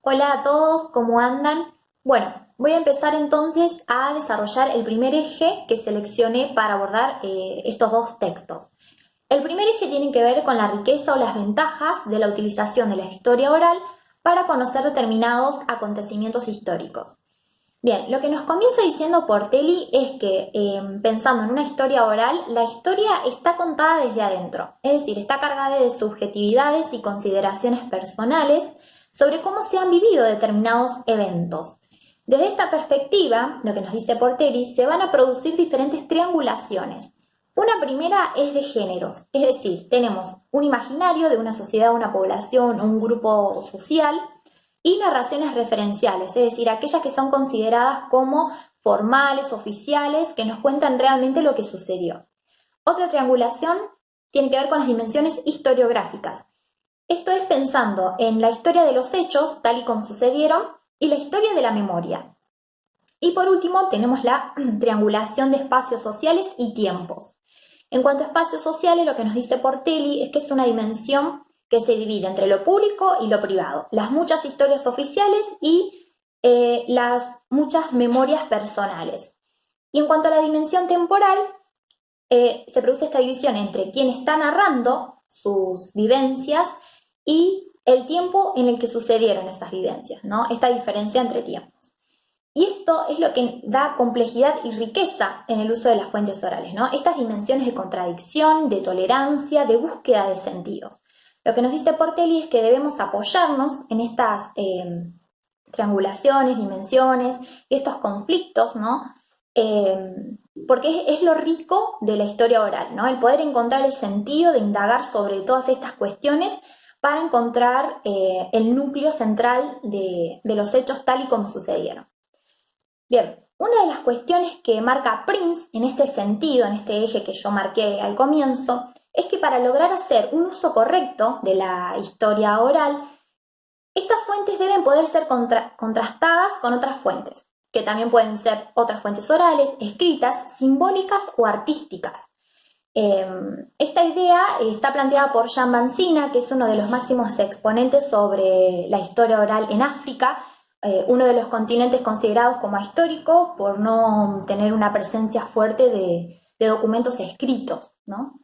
Hola a todos, ¿cómo andan? Bueno, voy a empezar entonces a desarrollar el primer eje que seleccioné para abordar estos dos textos. El primer eje tiene que ver con la riqueza o las ventajas de la utilización de la historia oral para conocer determinados acontecimientos históricos. Bien, lo que nos comienza diciendo Portelli es que pensando en una historia oral, la historia está contada desde adentro, es decir, está cargada de subjetividades y consideraciones personales sobre cómo se han vivido determinados eventos. Desde esta perspectiva, lo que nos dice Portelli, se van a producir diferentes triangulaciones. Una primera es de géneros, es decir, tenemos un imaginario de una sociedad, una población, un grupo social, y narraciones referenciales, es decir, aquellas que son consideradas como formales, oficiales, que nos cuentan realmente lo que sucedió. Otra triangulación tiene que ver con las dimensiones historiográficas. Esto es pensando en la historia de los hechos, tal y como sucedieron, y la historia de la memoria. Y por último, tenemos la triangulación de espacios sociales y tiempos. En cuanto a espacios sociales, lo que nos dice Portelli es que es una dimensión que se divide entre lo público y lo privado, las muchas historias oficiales y las muchas memorias personales. Y en cuanto a la dimensión temporal, se produce esta división entre quien está narrando sus vivencias y el tiempo en el que sucedieron esas vivencias, ¿no? Esta diferencia entre tiempos. Y esto es lo que da complejidad y riqueza en el uso de las fuentes orales, ¿no? Estas dimensiones de contradicción, de tolerancia, de búsqueda de sentidos. Lo que nos dice Portelli es que debemos apoyarnos en estas triangulaciones, dimensiones, estos conflictos, ¿no? Porque es lo rico de la historia oral, ¿no? El poder encontrar el sentido de indagar sobre todas estas cuestiones para encontrar el núcleo central de los hechos tal y como sucedieron. Bien, una de las cuestiones que marca Prince en este sentido, en este eje que yo marqué al comienzo, es que para lograr hacer un uso correcto de la historia oral, estas fuentes deben poder ser contrastadas con otras fuentes, que también pueden ser otras fuentes orales, escritas, simbólicas o artísticas. Esta idea está planteada por Jan Banzina, que es uno de los máximos exponentes sobre la historia oral en África, uno de los continentes considerados como ahistórico por no tener una presencia fuerte de documentos escritos, ¿no?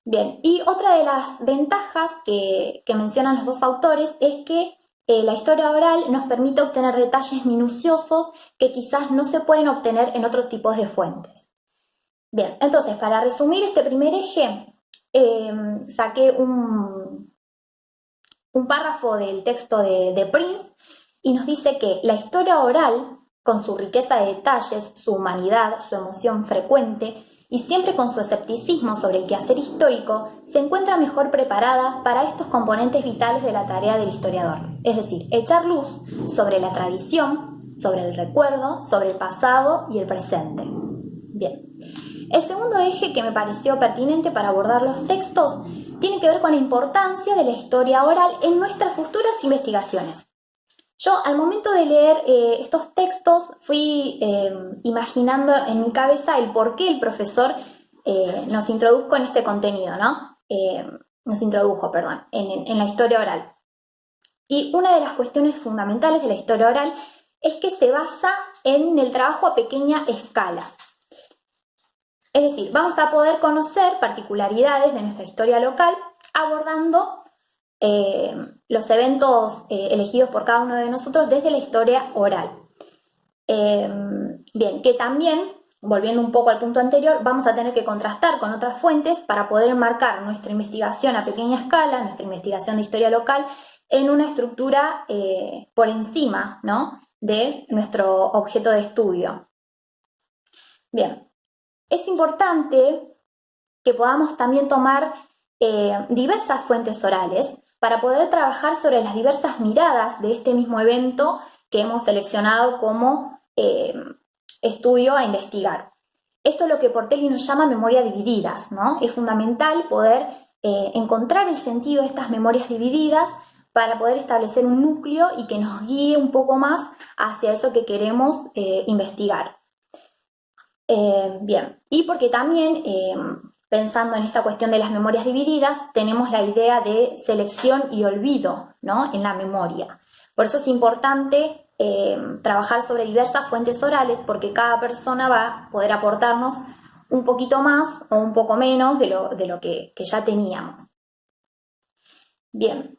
Bien, y otra de las ventajas que mencionan los dos autores es que la historia oral nos permite obtener detalles minuciosos que quizás no se pueden obtener en otros tipos de fuentes. Bien, entonces, para resumir este primer eje, saqué un párrafo del texto de Prince y nos dice que la historia oral, con su riqueza de detalles, su humanidad, su emoción frecuente y siempre con su escepticismo sobre el quehacer histórico, se encuentra mejor preparada para estos componentes vitales de la tarea del historiador, es decir, echar luz sobre la tradición, sobre el recuerdo, sobre el pasado y el presente. Bien. El segundo eje que me pareció pertinente para abordar los textos tiene que ver con la importancia de la historia oral en nuestras futuras investigaciones. Yo al momento de leer estos textos fui imaginando en mi cabeza el por qué el profesor nos introdujo en este contenido, ¿no? Nos introdujo, perdón, en la historia oral. Y una de las cuestiones fundamentales de la historia oral es que se basa en el trabajo a pequeña escala. Es decir, vamos a poder conocer particularidades de nuestra historia local abordando los eventos elegidos por cada uno de nosotros desde la historia oral. Bien, que también, volviendo un poco al punto anterior, vamos a tener que contrastar con otras fuentes para poder enmarcar nuestra investigación a pequeña escala, nuestra investigación de historia local, en una estructura por encima, ¿no?, de nuestro objeto de estudio. Bien, es importante que podamos también tomar diversas fuentes orales para poder trabajar sobre las diversas miradas de este mismo evento que hemos seleccionado como estudio a investigar. Esto es lo que Portelli nos llama memoria divididas, ¿no? Es fundamental poder encontrar el sentido de estas memorias divididas para poder establecer un núcleo y que nos guíe un poco más hacia eso que queremos investigar. Bien, y porque también pensando en esta cuestión de las memorias divididas, tenemos la idea de selección y olvido, ¿no?, en la memoria. Por eso es importante trabajar sobre diversas fuentes orales, porque cada persona va a poder aportarnos un poquito más o un poco menos de lo que ya teníamos. Bien.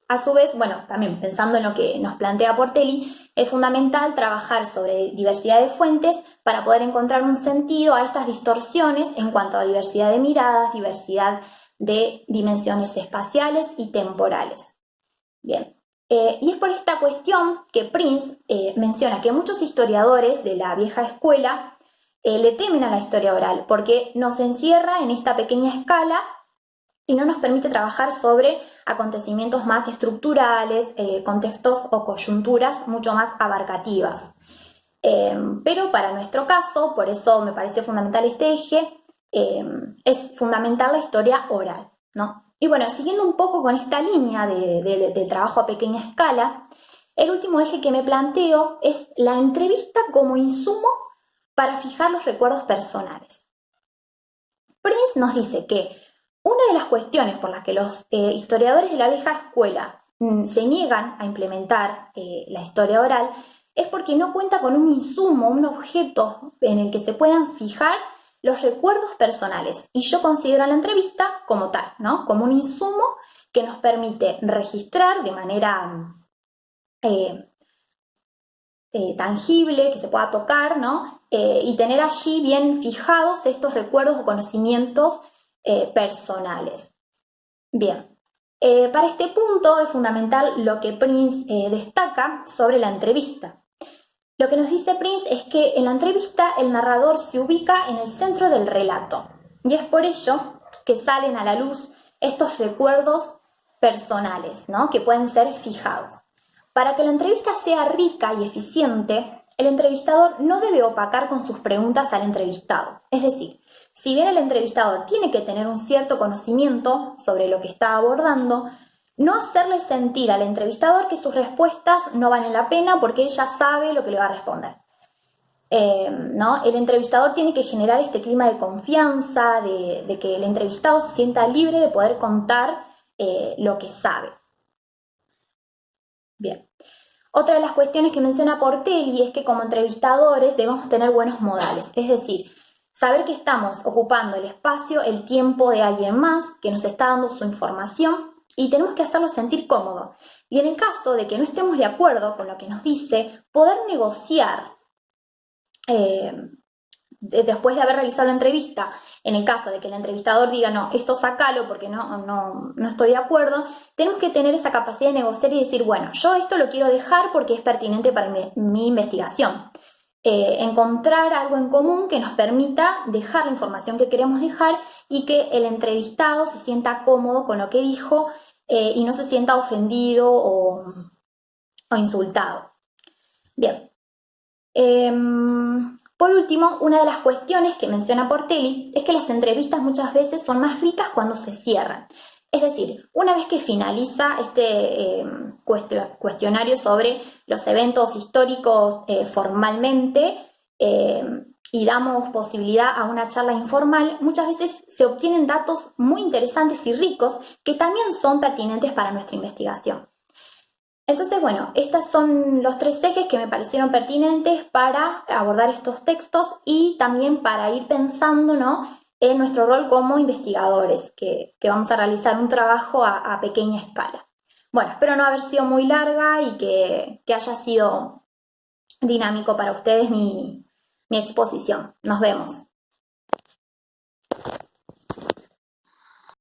A su vez, bueno, también pensando en lo que nos plantea Portelli, es fundamental trabajar sobre diversidad de fuentes para poder encontrar un sentido a estas distorsiones en cuanto a diversidad de miradas, diversidad de dimensiones espaciales y temporales. Bien, y es por esta cuestión que Prince menciona que muchos historiadores de la vieja escuela le temen a la historia oral porque nos encierra en esta pequeña escala y no nos permite trabajar sobre acontecimientos más estructurales, contextos o coyunturas mucho más abarcativas. Pero para nuestro caso, por eso me parece fundamental este eje, es fundamental la historia oral, ¿no? Y bueno, siguiendo un poco con esta línea del trabajo a pequeña escala, el último eje que me planteo es la entrevista como insumo para fijar los recuerdos personales. Prince nos dice que una de las cuestiones por las que los historiadores de la vieja escuela se niegan a implementar la historia oral es porque no cuenta con un insumo, un objeto en el que se puedan fijar los recuerdos personales. Y yo considero la entrevista como tal, ¿no? Como un insumo que nos permite registrar de manera tangible, que se pueda tocar, ¿no? Y tener allí bien fijados estos recuerdos o conocimientos personales. Bien, para este punto es fundamental lo que Prince destaca sobre la entrevista. Lo que nos dice Prince es que en la entrevista el narrador se ubica en el centro del relato y es por ello que salen a la luz estos recuerdos personales, ¿no? Que pueden ser fijados. Para que la entrevista sea rica y eficiente, el entrevistador no debe opacar con sus preguntas al entrevistado. Es decir, si bien el entrevistador tiene que tener un cierto conocimiento sobre lo que está abordando, no hacerle sentir al entrevistador que sus respuestas no valen la pena porque ella sabe lo que le va a responder. ¿No? El entrevistador tiene que generar este clima de confianza, de que el entrevistado se sienta libre de poder contar lo que sabe. Bien. Otra de las cuestiones que menciona Portelli es que como entrevistadores debemos tener buenos modales, es decir, saber que estamos ocupando el espacio, el tiempo de alguien más que nos está dando su información y tenemos que hacerlo sentir cómodo. Y en el caso de que no estemos de acuerdo con lo que nos dice, poder negociar después de haber realizado la entrevista, en el caso de que el entrevistador diga no, esto sácalo porque no estoy de acuerdo, tenemos que tener esa capacidad de negociar y decir, bueno, yo esto lo quiero dejar porque es pertinente para mi investigación. Encontrar algo en común que nos permita dejar la información que queremos dejar y que el entrevistado se sienta cómodo con lo que dijo y no se sienta ofendido o insultado. Bien. Por último, una de las cuestiones que menciona Portelli es que las entrevistas muchas veces son más ricas cuando se cierran. Es decir, una vez que finaliza este cuestionario sobre los eventos históricos formalmente y damos posibilidad a una charla informal, muchas veces se obtienen datos muy interesantes y ricos que también son pertinentes para nuestra investigación. Entonces, bueno, estos son los tres ejes que me parecieron pertinentes para abordar estos textos y también para ir pensando, ¿no?, en nuestro rol como investigadores, que vamos a realizar un trabajo a pequeña escala. Bueno, espero no haber sido muy larga y que haya sido dinámico para ustedes mi exposición. Nos vemos.